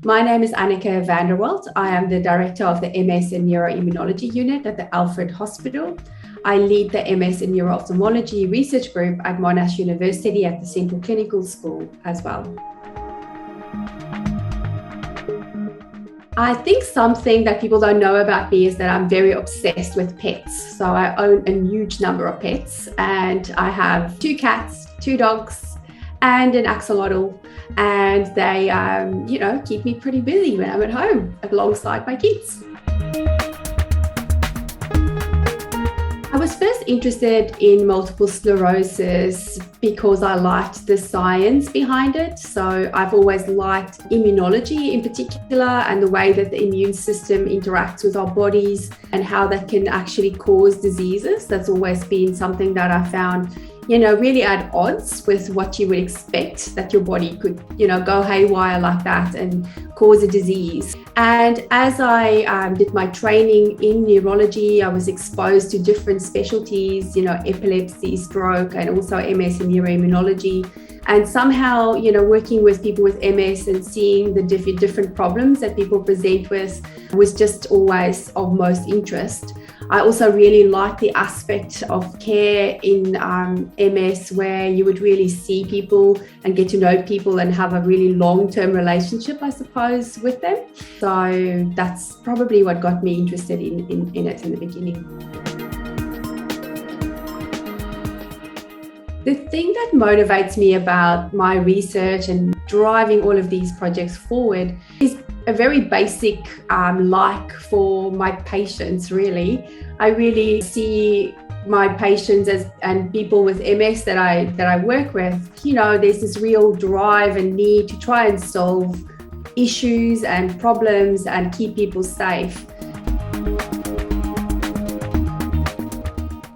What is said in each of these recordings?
My name is Anneke van der Walt. I am the director of the MS and Neuroimmunology unit at the Alfred Hospital. I lead the MS and Neuro-Ophthalmology research group at Monash University at the Central Clinical School as well. I think something that people don't know about me is that I'm very obsessed with pets. So I own a huge number of pets, and I have 2 cats, 2 dogs, and an axolotl. And they, keep me pretty busy when I'm at home alongside my kids. I was first interested in multiple sclerosis because I liked the science behind it. So I've always liked immunology in particular, and the way that the immune system interacts with our bodies and how that can actually cause diseases. That's always been something that I found really at odds with what you would expect, that your body could, go haywire like that and cause a disease. And as I did my training in neurology, I was exposed to different specialties, epilepsy, stroke, and also MS and neuroimmunology. And somehow, working with people with MS and seeing the different problems that people present with was just always of most interest. I also really like the aspect of care in MS, where you would really see people and get to know people and have a really long-term relationship, I suppose, with them. So that's probably what got me interested in it in the beginning. The thing that motivates me about my research and driving all of these projects forward is a very basic like for my patients, really. I really see my patients and people with MS that I work with, there's this real drive and need to try and solve issues and problems and keep people safe.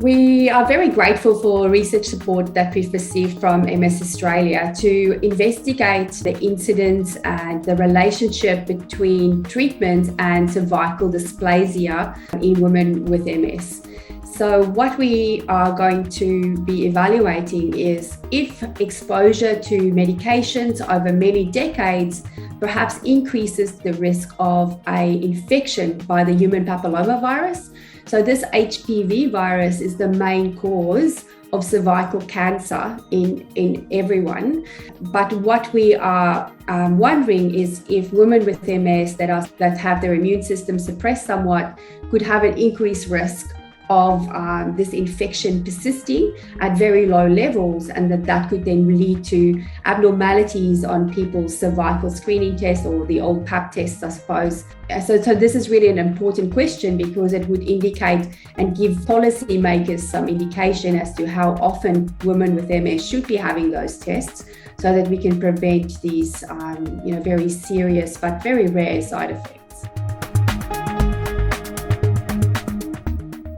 We are very grateful for research support that we've received from MS Australia to investigate the incidence and the relationship between treatment and cervical dysplasia in women with MS. So what we are going to be evaluating is if exposure to medications over many decades perhaps increases the risk of an infection by the human papillomavirus. So this HPV virus is the main cause of cervical cancer in everyone. But what we are wondering is if women with MS that have their immune system suppressed somewhat could have an increased risk of this infection persisting at very low levels, and that could then lead to abnormalities on people's cervical screening tests, or the old pap tests, I suppose. So this is really an important question, because it would indicate and give policymakers some indication as to how often women with MS should be having those tests, so that we can prevent these very serious but very rare side effects.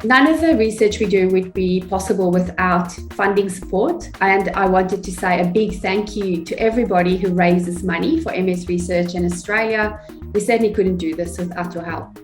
None of the research we do would be possible without funding support. And I wanted to say a big thank you to everybody who raises money for MS research in Australia. We certainly couldn't do this without your help.